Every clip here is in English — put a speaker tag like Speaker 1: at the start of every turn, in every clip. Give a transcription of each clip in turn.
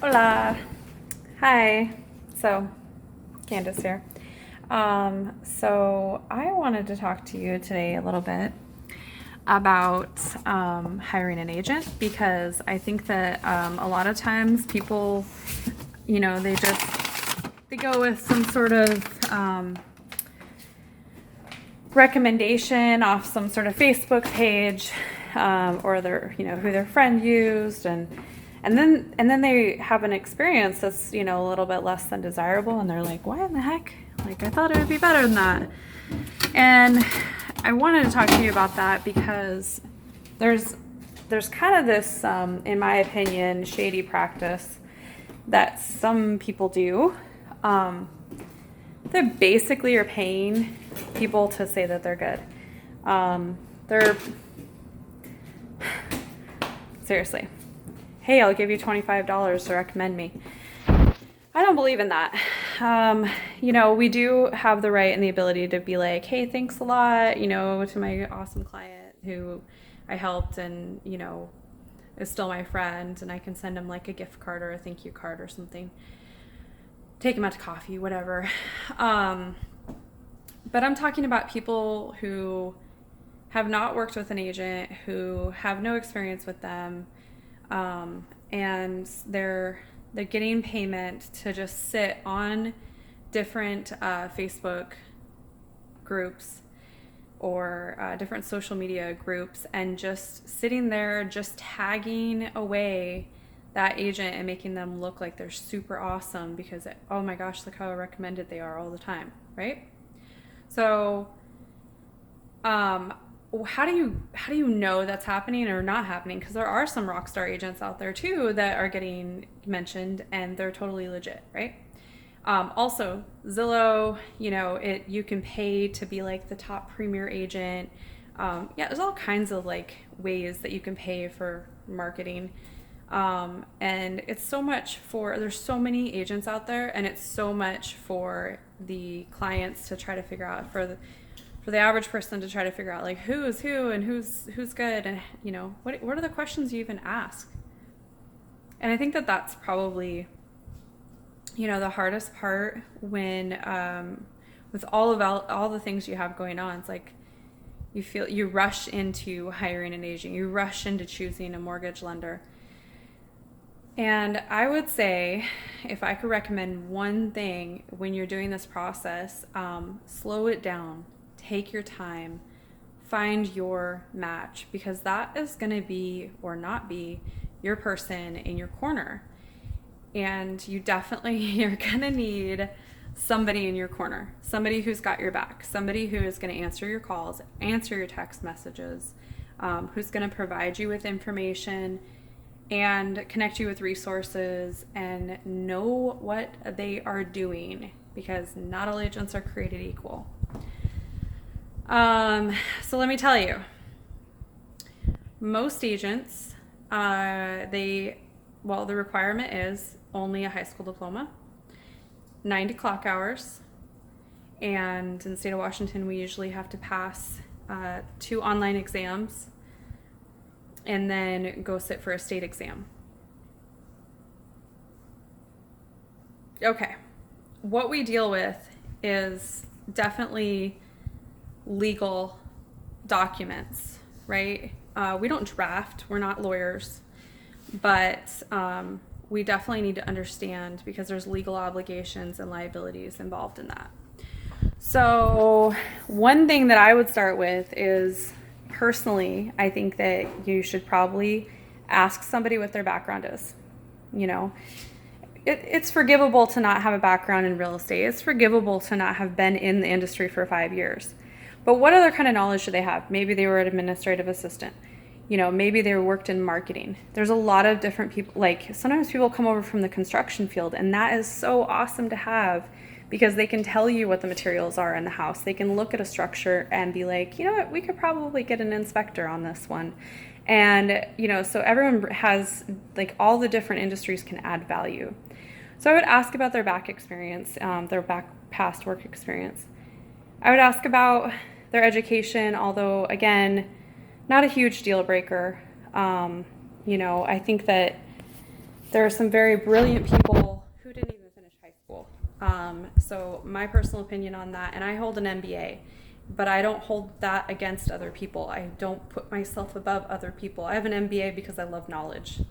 Speaker 1: Hola. Hi. So, Candice here. So I wanted to talk to you today a little bit about hiring an agent because I think that a lot of times people, they go with some sort of recommendation off some sort of Facebook page, or their, who their friend used, and then they have an experience that's a little bit less than desirable, and they're like, "What in the heck? Like, I thought it would be better than that." And I wanted to talk to you about that because there's kind of this, in my opinion, shady practice that some people do. They basically are paying people to say that they're good. They're seriously, hey, I'll give you $25 to recommend me. I don't believe in that. We do have the right and the ability to be like, hey, thanks a lot, to my awesome client who I helped and, is still my friend, and I can send them like a gift card or a thank you card or something. Take them out to coffee, whatever. But I'm talking about people who have not worked with an agent, who have no experience with them, and they're getting payment to just sit on different Facebook groups or different social media groups and just sitting there just tagging away that agent and making them look like they're super awesome because, oh my gosh, look how recommended they are all the time, right? So how do you know that's happening or not happening? Because there are some rock star agents out there too that are getting mentioned and they're totally legit, right? Also, Zillow, you can pay to be like the top premier agent. There's all kinds of like ways that you can pay for marketing. And it's so much there's so many agents out there, and it's so much for the clients to try to figure out, for the average person to try to figure out like who is who and who's good, and what are the questions you even ask. And I think that that's probably the hardest part when with all the things you have going on. It's like you rush into hiring an agent, you rush into choosing a mortgage lender. And I would say, if I could recommend one thing when you're doing this process, slow it down, take your time, find your match, because that is going to be or not be your person in your corner. And you're going to need somebody in your corner, somebody who's got your back, somebody who is going to answer your calls, answer your text messages, who's going to provide you with information and connect you with resources and know what they are doing, because not all agents are created equal. So let me tell you, most agents, the requirement is only a high school diploma, 90 clock hours, and in the state of Washington, we usually have to pass 2 online exams and then go sit for a state exam. Okay, what we deal with is definitely legal documents, right? We don't draft, we're not lawyers, but we definitely need to understand, because there's legal obligations and liabilities involved in that. So one thing that I would start with is, personally, I think that you should probably ask somebody what their background is. It's forgivable to not have a background in real estate. It's forgivable to not have been in the industry for 5 years. But what other kind of knowledge do they have? Maybe they were an administrative assistant. Maybe they worked in marketing. There's a lot of different people. Like, sometimes people come over from the construction field, and that is so awesome to have, because they can tell you what the materials are in the house. They can look at a structure and be like, you know what, we could probably get an inspector on this one. And, so everyone has, like, all the different industries can add value. So I would ask about their back experience, their past work experience. I would ask about their education, although, again, not a huge deal breaker. I think that There are some very brilliant people who didn't even finish high school. So my personal opinion on that, and I hold an MBA, but I don't hold that against other people. I don't put myself above other people. I have an MBA because I love knowledge.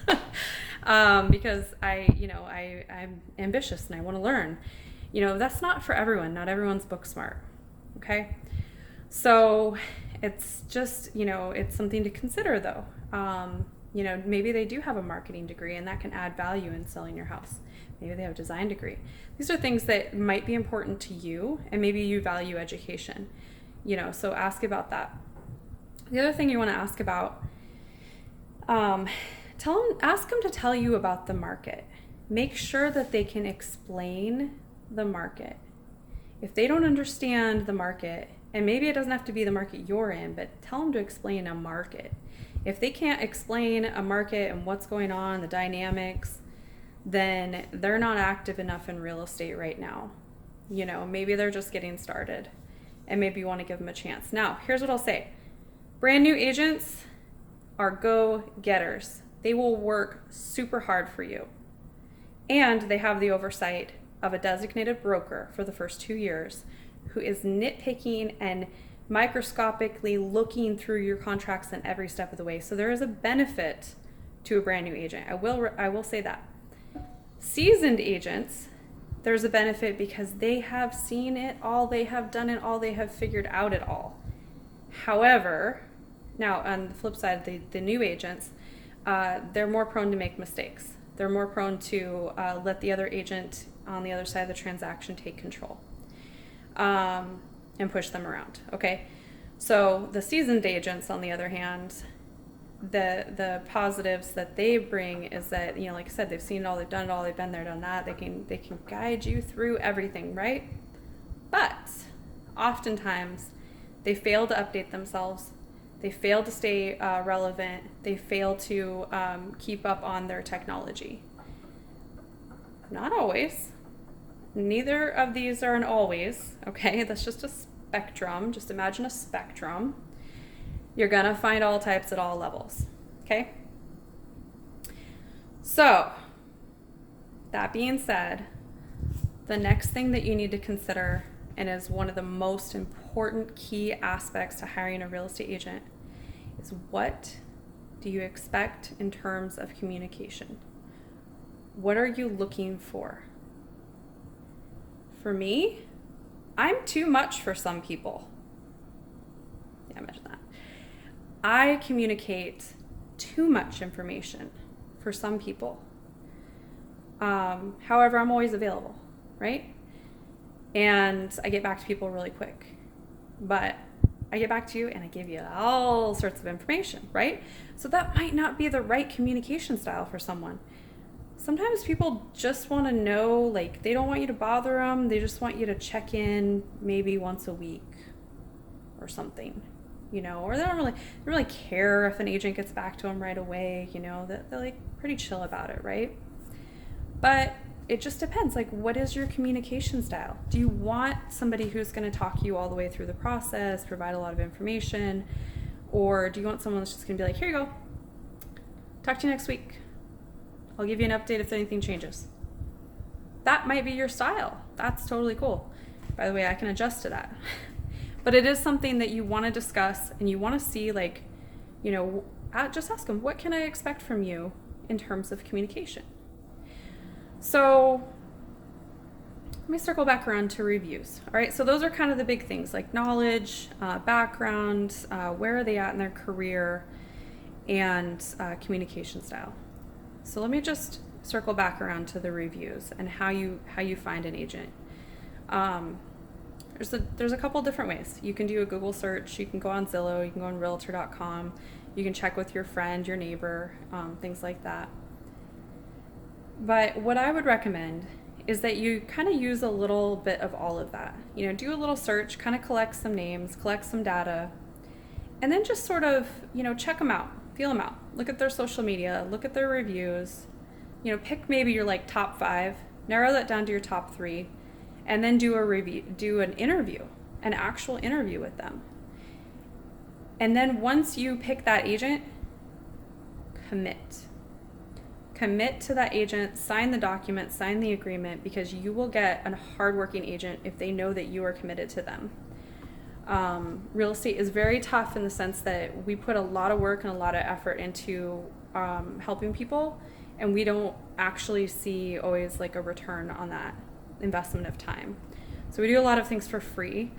Speaker 1: Because I'm ambitious and I want to learn. That's not for everyone. Not everyone's book smart. Okay. So it's just, it's something to consider though. Maybe they do have a marketing degree and that can add value in selling your house. Maybe they have a design degree. These are things that might be important to you, and maybe you value education, so ask about that. The other thing you want to ask about, ask them to tell you about the market. Make sure that they can explain the market. If they don't understand the market, and maybe it doesn't have to be the market you're in, but tell them to explain a market. If they can't explain a market and what's going on, the dynamics, then they're not active enough in real estate right now. Maybe they're just getting started, and maybe you want to give them a chance. Now, here's what I'll say. Brand new agents are go-getters. They will work super hard for you. And they have the oversight of a designated broker for the first 2 years who is nitpicking and microscopically looking through your contracts in every step of the way. So there is a benefit to a brand new agent. I will say that. Seasoned agents, there's a benefit because they have seen it all, they have done it all, they have figured out it all. However, now on the flip side, the new agents, they're more prone to make mistakes. They're more prone to let the other agent on the other side of the transaction take control. And push them around. Okay, so the seasoned agents, on the other hand, the positives that they bring is that, like I said, they've seen it all, they've done it all, they've been there, done that. They can guide you through everything, right? But oftentimes they fail to update themselves. They fail to stay relevant. They fail to keep up on their technology. Not always. Neither of these are an always, okay? That's just a spectrum. Just imagine a spectrum. You're gonna find all types at all levels, okay? So, that being said, the next thing that you need to consider, and is one of the most important key aspects to hiring a real estate agent, is what do you expect in terms of communication? What are you looking for? For me, I'm too much for some people. Yeah, imagine that. I communicate too much information for some people. However, I'm always available, right? And I get back to people really quick. But I get back to you and I give you all sorts of information, right? So that might not be the right communication style for someone. Sometimes people just want to know, like, they don't want you to bother them. They just want you to check in maybe once a week or something, or they don't really care if an agent gets back to them right away, that they're like pretty chill about it, right? But it just depends. Like, what is your communication style? Do you want somebody who's going to talk you all the way through the process, provide a lot of information, or do you want someone that's just going to be like, here you go, talk to you next week. I'll give you an update if anything changes. That might be your style. That's totally cool. By the way, I can adjust to that. But it is something that you want to discuss, and you want to see, like, just ask them, what can I expect from you in terms of communication? So let me circle back around to reviews. All right, so those are kind of the big things, like knowledge, background, where are they at in their career, and communication style. So let me just circle back around to the reviews and how you find an agent. There's a couple different ways. You can do a Google search, you can go on Zillow, you can go on realtor.com, you can check with your friend, your neighbor, things like that. But what I would recommend is that you kind of use a little bit of all of that. Do a little search, kind of collect some names, collect some data, and then just sort of, check them out, feel them out. Look at their social media, look at their reviews, pick maybe your like top 5, narrow that down to your top 3, and then do an interview, an actual interview with them. And then once you pick that agent, commit. Commit to that agent, sign the document, sign the agreement, because you will get a hardworking agent if they know that you are committed to them. Real estate is very tough in the sense that we put a lot of work and a lot of effort into helping people, and we don't actually see always like a return on that investment of time. So we do a lot of things for free,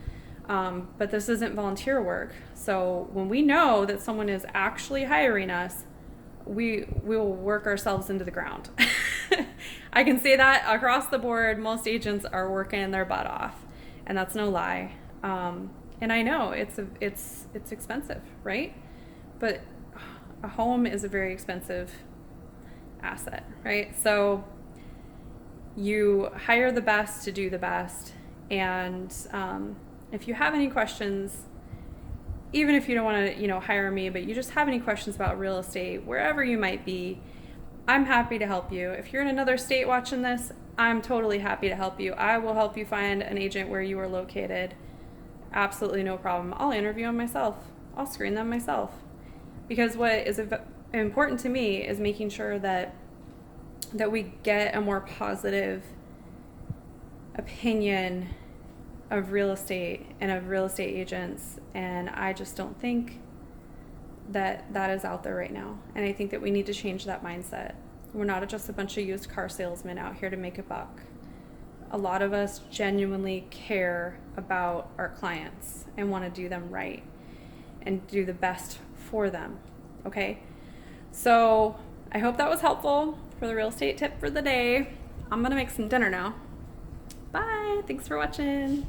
Speaker 1: but this isn't volunteer work. So when we know that someone is actually hiring us, we will work ourselves into the ground. I can say that across the board, most agents are working their butt off, and that's no lie. And I know it's expensive, right? But a home is a very expensive asset, right? So you hire the best to do the best. And if you have any questions, even if you don't want to, hire me, but you just have any questions about real estate, wherever you might be, I'm happy to help you. If you're in another state watching this, I'm totally happy to help you. I will help you find an agent where you are located. Absolutely no problem. I'll interview them myself. I'll screen them myself. Because what is important to me is making sure that we get a more positive opinion of real estate and of real estate agents, and I just don't think that is out there right now. And I think that we need to change that mindset. We're not just a bunch of used car salesmen out here to make a buck. A lot of us genuinely care about our clients and want to do them right and do the best for them. Okay? So I hope that was helpful for the real estate tip for the day. I'm going to make some dinner now. Bye. Thanks for watching.